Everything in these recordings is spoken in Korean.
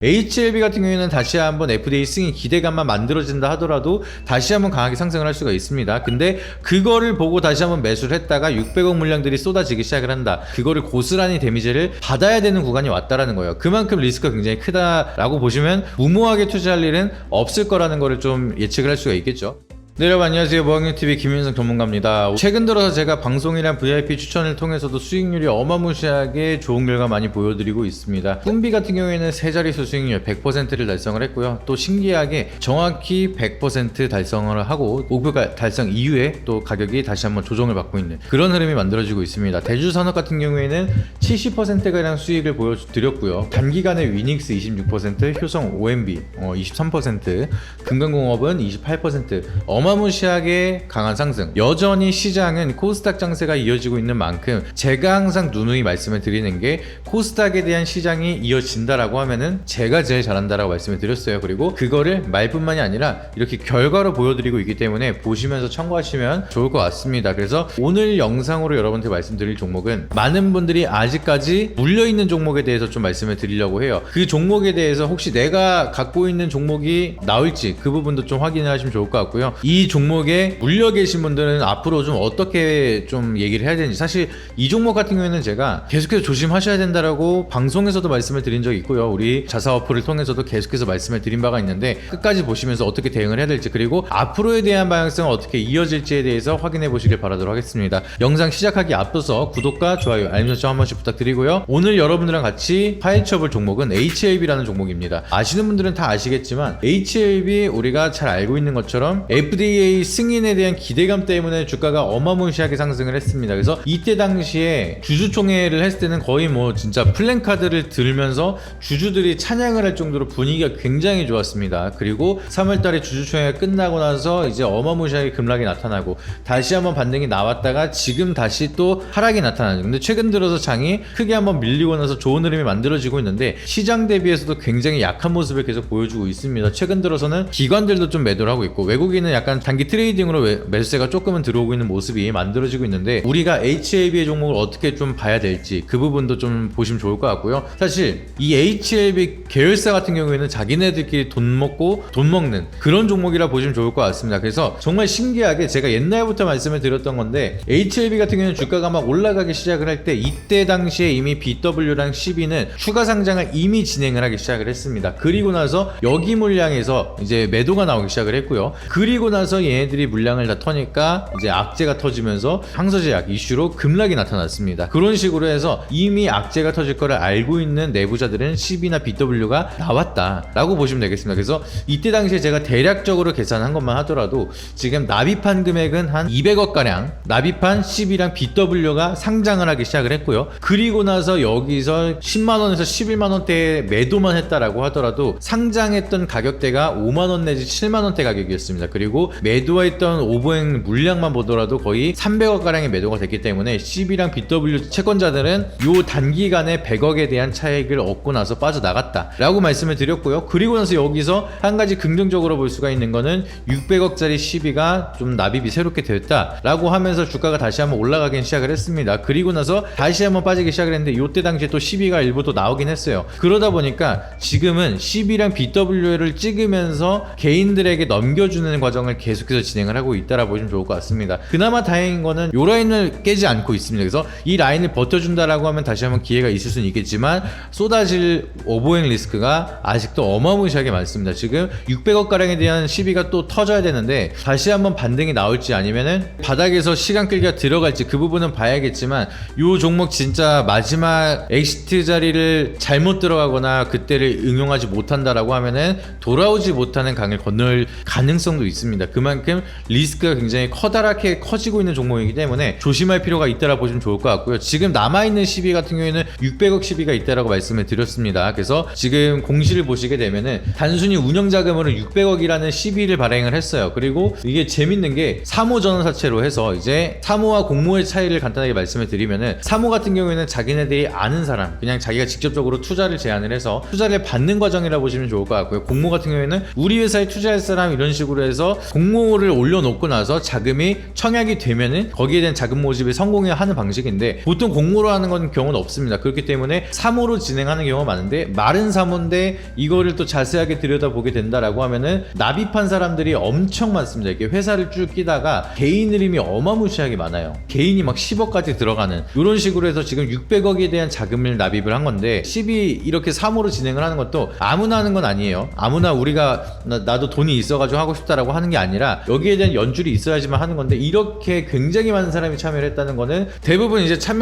HLB 같은 경우에는 다시 한번 FDA 승인 기대감만 만들어진다 하더라도 다시 한번 강하게 상승을 할 수가 있습니다. 근데 그거를 보고 다시 한번 매수를 했다가 600억 물량들이 쏟아지기 시작을 한다. 그거를 고스란히 데미지를 받아야 되는 구간이 왔다라는 거예요. 그만큼 리스크가 굉장히 크다라고 보시면 무모하게 투자할 일은 없을 거라는 거를 좀 예측을 할 수가 있겠죠. 네, 여러분 안녕하세요. 모학년TV 김윤성 전문가입니다. 최근 들어서 제가 방송이랑 VIP 추천을 통해서도 수익률이 어마무시하게 좋은 결과 많이 보여드리고 있습니다. 꿈비 같은 경우에는 세 자릿수 수익률 100%를 달성을 했고요. 또 신기하게 정확히 100% 달성을 하고 목표 달성 이후에 또 가격이 다시 한번 조정을 받고 있는 그런 흐름이 만들어지고 있습니다. 대주산업 같은 경우에는 70%가량 수익을 보여드렸고요. 단기간에 위닉스 26%, 효성 OMB 23%, 금강공업은 28%, 어마무시하게 강한 상승. 여전히 시장은 코스닥 장세가 이어지고 있는 만큼 제가 항상 누누이 말씀을 드리는 게 코스닥에 대한 시장이 이어진다라고 하면은 제가 제일 잘한다라고 말씀을 드렸어요. 그리고 그거를 말뿐만이 아니라 이렇게 결과로 보여드리고 있기 때문에 보시면서 참고하시면 좋을 것 같습니다. 그래서 오늘 영상으로 여러분한테 말씀드릴 종목은 많은 분들이 아직까지 물려있는 종목에 대해서 좀 말씀을 드리려고 해요. 그 종목에 대해서 혹시 내가 갖고 있는 종목이 나올지 그 부분도 좀 확인을 하시면 좋을 것 같고요. 이 종목에 물려 계신 분들은 앞으로 좀 어떻게 좀 얘기를 해야 되는지, 사실 이 종목 같은 경우에는 제가 계속해서 조심하셔야 된다라고 방송에서도 말씀을 드린 적이 있고요. 우리 자사어플을 통해서도 계속해서 말씀을 드린 바가 있는데 끝까지 보시면서 어떻게 대응을 해야 될지, 그리고 앞으로에 대한 방향성은 어떻게 이어질지에 대해서 확인해 보시길 바라도록 하겠습니다. 영상 시작하기 앞서서 구독과 좋아요, 알림 설정 한 번씩 부탁드리고요. 오늘 여러분들랑 같이 파헤쳐 볼 종목은 HLB라는 종목입니다. 아시는 분들은 다 아시겠지만 HLB 우리가 잘 알고 있는 것처럼 FDA 승인에 대한 기대감 때문에 주가가 어마무시하게 상승을 했습니다. 그래서 이때 당시에 주주총회를 했을 때는 거의 뭐 진짜 플랜카드를 들면서 주주들이 찬양을 할 정도로 분위기가 굉장히 좋았습니다. 그리고 3월달에 주주총회가 끝나고 나서 이제 어마무시하게 급락이 나타나고 다시 한번 반등이 나왔다가 지금 다시 또 하락이 나타나죠. 근데 최근 들어서 장이 크게 한번 밀리고 나서 좋은 흐름이 만들어지고 있는데 시장 대비해서도 굉장히 약한 모습을 계속 보여주고 있습니다. 최근 들어서는 기관들도 좀 매도를 하고 있고 외국인은 약간 단기 트레이딩으로 매수세가 조금은 들어오고 있는 모습이 만들어지고 있는데 우리가 HLB의 종목을 어떻게 좀 봐야 될지 그 부분도 좀 보시면 좋을 것 같고요. 사실 이 HLB 계열사 같은 경우에는 자기네들끼리 돈 먹고 돈 먹는 그런 종목이라 보시면 좋을 것 같습니다. 그래서 정말 신기하게 제가 옛날부터 말씀을 드렸던 건데 HLB 같은 경우에는 주가가 막 올라가기 시작을 할 때 이때 당시에 이미 BW랑 CB는 추가 상장을 이미 진행을 하기 시작을 했습니다. 그리고 나서 여기 물량에서 이제 매도가 나오기 시작을 했고요. 그리고 나서 얘네들이 물량을 다 터니까 이제 악재가 터지면서 항서제약 이슈로 급락이 나타났습니다. 그런 식으로 해서 이미 악재가 터질 거를 알고 있는 내부자들은 CB나 BW가 나왔다라고 보시면 되겠습니다. 그래서 이때 당시에 제가 대략적으로 계산한 것만 하더라도 지금 납입한 금액은 한 200억 가량 납입한 CB랑 BW가 상장을 하기 시작을 했고요. 그리고 나서 여기서 10만원에서 11만원대에 매도만 했다라고 하더라도 상장했던 가격대가 5만원 내지 7만원대 가격이었습니다. 그리고 매도했던 오버행 물량만 보더라도 거의 300억 가량의 매도가 됐기 때문에 CB랑 BW 채권자들은 요 단기간에 100억에 대한 차익을 얻고 나서 빠져나갔다 라고 말씀을 드렸고요. 그리고 나서 여기서 한 가지 긍정적으로 볼 수가 있는 거는 600억짜리 CB가 좀 납입이 새롭게 됐다 라고 하면서 주가가 다시 한번 올라가긴 시작을 했습니다. 그리고 나서 다시 한번 빠지기 시작을 했는데 요때 당시에 또 CB가 일부 또 나오긴 했어요. 그러다 보니까 지금은 CB랑 BW를 찍으면서 개인들에게 넘겨주는 과정을 계속해서 진행을 하고 있다라 보시면 좋을 것 같습니다. 그나마 다행인 거는 요 라인을 깨지 않고 있습니다. 그래서 이 라인을 버텨준다라고 하면 다시 한번 기회가 있을 수는 있겠지만 쏟아질 오버행 리스크가 아직도 어마무시하게 많습니다. 지금 600억 가량에 대한 시비가 또 터져야 되는데 다시 한번 반등이 나올지 아니면은 바닥에서 시간 끌기가 들어갈지 그 부분은 봐야겠지만 요 종목 진짜 마지막 엑시트 자리를 잘못 들어가거나 그때를 응용하지 못한다라고 하면은 돌아오지 못하는 강을 건널 가능성도 있습니다. 그만큼 리스크가 굉장히 커다랗게 커지고 있는 종목이기 때문에 조심할 필요가 있다라 보시면 좋을 것 같고요. 지금 남아있는 시비 같은 경우에는 600억 시비가 있다라고 말씀을 드렸습니다. 그래서 지금 공시를 보시게 되면은 단순히 운영자금으로 600억이라는 시비를 발행을 했어요. 그리고 이게 재밌는 게 사모 전환사채로 해서 이제 사모와 공모의 차이를 간단하게 말씀을 드리면은 사모 같은 경우에는 자기네들이 아는 사람, 그냥 자기가 직접적으로 투자를 제안을 해서 투자를 받는 과정이라 보시면 좋을 것 같고요. 공모 같은 경우에는 우리 회사에 투자할 사람 이런 식으로 해서 공모를 올려놓고 나서 자금이 청약이 되면은 거기에 대한 자금 모집에 성공해야 하는 방식인데, 보통 공모로 하는 건 경우는 없습니다. 그렇기 때문에 사모로 진행하는 경우가 많은데, 마른 사모인데 이거를 또 자세하게 들여다보게 된다라고 하면은 납입한 사람들이 엄청 많습니다. 이게 회사를 쭉 끼다가 개인 흐름이 어마무시하게 많아요. 개인이 막 10억까지 들어가는 이런 식으로 해서 지금 600억에 대한 자금을 납입을 한 건데, 10이 이렇게 사모로 진행을 하는 것도 아무나 하는 건 아니에요. 아무나 우리가 나도 돈이 있어가지고 하고 싶다라고 하는 게 아니라 여기에 대한 연줄이 있어야지만 하는 건데, 이렇게 굉장히 많은 사람이 참여를 했다는 거는 대부분 이제 참여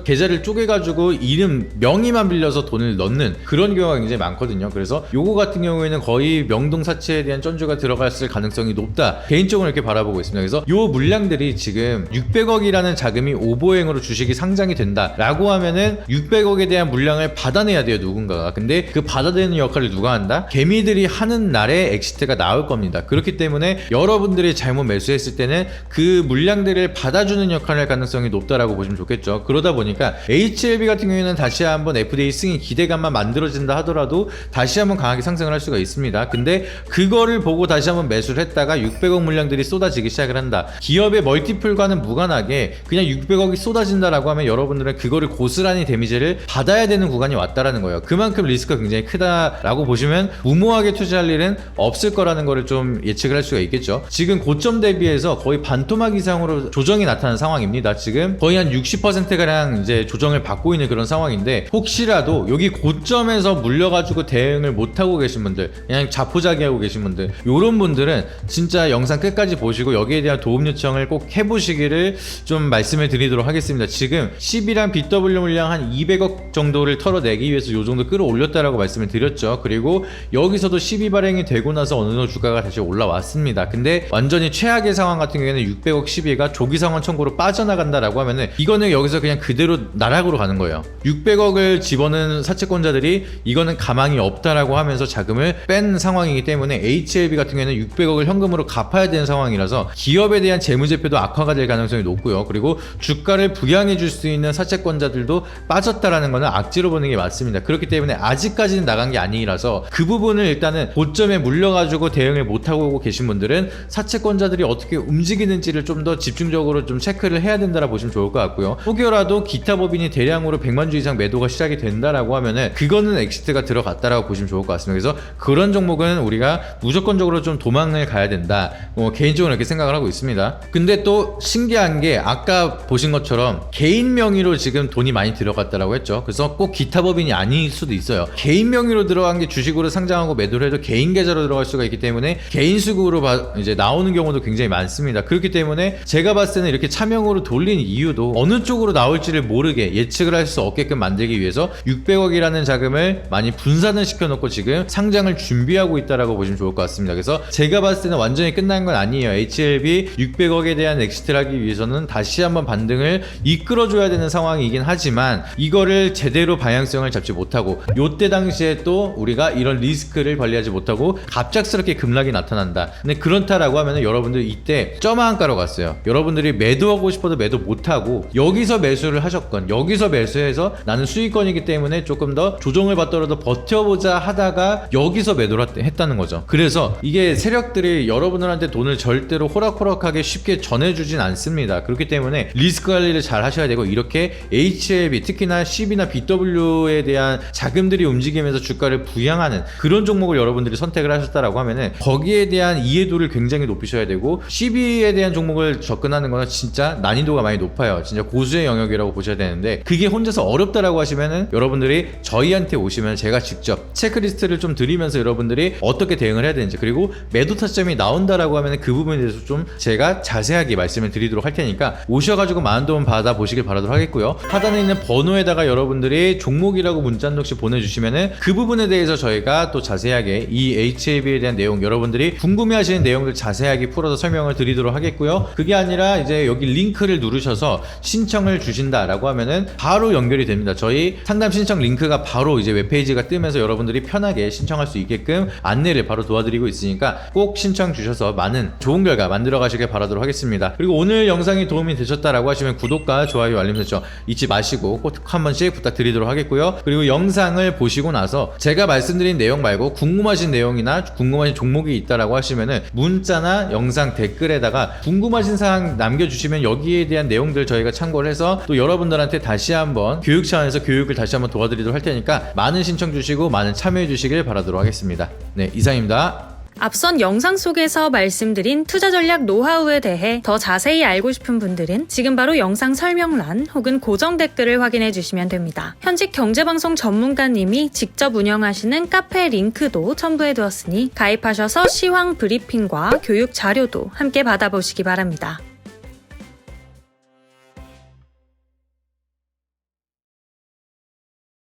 계좌를 쪼개가지고 이름 명의만 빌려서 돈을 넣는 그런 경우가 굉장히 많거든요. 그래서 요거 같은 경우에는 거의 명동사채에 대한 쩐주가 들어갔을 가능성이 높다, 개인적으로 이렇게 바라보고 있습니다. 그래서 요 물량들이 지금 600억이라는 자금이 오보행으로 주식이 상장이 된다 라고 하면은 600억에 대한 물량을 받아내야 돼요, 누군가가. 근데 그 받아내는 역할을 누가 한다? 개미들이 하는 날에 엑시트가 나올 겁니다. 그렇기 때문에 여러분들이 잘못 매수했을 때는 그 물량들을 받아주는 역할을 할 가능성이 높다라고 보시면 좋겠죠. 그러다 보니까 HLB 같은 경우에는 다시 한번 FDA 승인 기대감만 만들어진다 하더라도 다시 한번 강하게 상승을 할 수가 있습니다. 근데 그거를 보고 다시 한번 매수를 했다가 600억 물량들이 쏟아지기 시작을 한다. 기업의 멀티플과는 무관하게 그냥 600억이 쏟아진다라고 하면 여러분들은 그거를 고스란히 데미지를 받아야 되는 구간이 왔다라는 거예요. 그만큼 리스크가 굉장히 크다라고 보시면 무모하게 투자할 일은 없을 거라는 거를 좀 예측을 할 수가 있겠죠. 지금 고점 대비해서 거의 반토막 이상으로 조정이 나타난 상황입니다. 지금 거의 한 60%가량 이제 조정을 받고 있는 그런 상황인데, 혹시라도 여기 고점에서 물려가지고 대응을 못하고 계신 분들, 그냥 자포자기하고 계신 분들, 요런 분들은 진짜 영상 끝까지 보시고 여기에 대한 도움 요청을 꼭 해보시기를 좀 말씀을 드리도록 하겠습니다. 지금 10이랑 BW 물량 한 200억 정도를 털어내기 위해서 요 정도 끌어올렸다라고 말씀을 드렸죠. 그리고 여기서도 12 발행이 되고 나서 어느 정도 주가가 다시 올라왔습니다. 근데 완전히 최악의 상황 같은 경우에는 600억 12가 조기상환 청구로 빠져나간다라고 하면은 이거는 여기서 그냥 그대로 나락으로 가는 거예요. 600억을 집어넣은 사채권자들이 이거는 가망이 없다라고 하면서 자금을 뺀 상황이기 때문에 HLB 같은 경우에는 600억을 현금으로 갚아야 되는 상황이라서 기업에 대한 재무제표도 악화가 될 가능성이 높고요. 그리고 주가를 부양해 줄 수 있는 사채권자들도 빠졌다라는 거는 악재로 보는 게 맞습니다. 그렇기 때문에 아직까지는 나간 게 아니라서 그 부분을 일단은 고점에 물려가지고 대응을 못하고 계신 분들은 사채권자들이 어떻게 움직이는지를 좀 더 집중적으로 좀 체크를 해야 된다라 보시면 좋을 것 같고요. 혹여라도 기타 법인이 대량으로 100만 주 이상 매도가 시작이 된다라고 하면은 그거는 엑시트가 들어갔다라고 보시면 좋을 것 같습니다. 그래서 그런 종목은 우리가 무조건적으로 좀 도망을 가야 된다, 개인적으로 이렇게 생각을 하고 있습니다. 근데 또 신기한 게 아까 보신 것처럼 개인 명의로 지금 돈이 많이 들어갔다라고 했죠. 그래서 꼭 기타 법인이 아닐 수도 있어요. 개인 명의로 들어간 게 주식으로 상장하고 매도를 해도 개인 계좌로 들어갈 수가 있기 때문에 개인 수급으로 이제 나오는 경우도 굉장히 많습니다. 그렇기 때문에 제가 봤을 때는 이렇게 차명으로 돌린 이유도 어느 쪽으로 나올지를 모르게 예측을 할 수 없게끔 만들기 위해서 600억이라는 자금을 많이 분산을 시켜놓고 지금 상장을 준비하고 있다라고 보시면 좋을 것 같습니다. 그래서 제가 봤을 때는 완전히 끝난 건 아니에요. HLB 600억에 대한 엑시트를 하기 위해서는 다시 한번 반등을 이끌어줘야 되는 상황이긴 하지만 이거를 제대로 방향성을 잡지 못하고, 요때 당시에 또 우리가 이런 리스크를 관리하지 못하고 갑작스럽게 급락이 나타난다. 근데 그렇다라고 하면 여러분들 이때 점한가로 갔어요. 여러분들이 매도하고 싶어도 매도 못하고 여기서 매수를 하셨건 여기서 매수해서 나는 수익권이기 때문에 조금 더 조정을 받더라도 버텨보자 하다가 여기서 매도를 했다는 거죠. 그래서 이게 세력들이 여러분들한테 돈을 절대로 호락호락하게 쉽게 전해주진 않습니다. 그렇기 때문에 리스크 관리를 잘 하셔야 되고, 이렇게 HLB 특히나 CB나 BW에 대한 자금들이 움직이면서 주가를 부양하는 그런 종목을 여러분들이 선택을 하셨다라고 하면은 거기에 대한 이해도를 굉장히 높이셔야 되고, CB에 대한 종목을 접근하는 거는 진짜 난이도가 많이 높아요. 진짜 고수의 영역이라고 보셔야 되는데, 그게 혼자서 어렵다라고 하시면은 여러분들이 저희한테 오시면 제가 직접 체크리스트를 좀 드리면서 여러분들이 어떻게 대응을 해야 되는지, 그리고 매도 타점이 나온다라고 하면은 그 부분에 대해서 좀 제가 자세하게 말씀을 드리도록 할 테니까 오셔가지고 많은 도움 받아 보시길 바라도록 하겠고요. 하단에 있는 번호에다가 여러분들이 종목이라고 문자 한 통씩 보내주시면은 그 부분에 대해서 저희가 또 자세하게 이 HLB에 대한 내용, 여러분들이 궁금해하시는 내용들 자세하게 풀어서 설명을 드리도록 하겠고요. 그게 아니라 이제 여기 링크를 누르셔서 신청을 주신다라고 하면은 바로 연결이 됩니다. 저희 상담 신청 링크가 바로 이제 웹페이지가 뜨면서 여러분들이 편하게 신청할 수 있게끔 안내를 바로 도와드리고 있으니까 꼭 신청 주셔서 많은 좋은 결과 만들어 가시길 바라도록 하겠습니다. 그리고 오늘 영상이 도움이 되셨다라고 하시면 구독과 좋아요, 알림 설정 잊지 마시고 꼭 한 번씩 부탁드리도록 하겠고요. 그리고 영상을 보시고 나서 제가 말씀드린 내용 말고 궁금하신 내용이나 궁금하신 종목이 있다라고 하시면은 문자나 영상 댓글에다가 궁금하신 사항 남겨주시면 여기에 대한 내용들 저희가 참고를 해서 또 여러분들한테 다시 한번 교육 차원에서 교육을 다시 한번 도와드리도록 할 테니까 많은 신청 주시고 많은 참여해 주시길 바라도록 하겠습니다. 네, 이상입니다. 앞선 영상 속에서 말씀드린 투자 전략 노하우에 대해 더 자세히 알고 싶은 분들은 지금 바로 영상 설명란 혹은 고정 댓글을 확인해 주시면 됩니다. 현직 경제방송 전문가님이 직접 운영하시는 카페 링크도 첨부해 두었으니 가입하셔서 시황 브리핑과 교육 자료도 함께 받아보시기 바랍니다.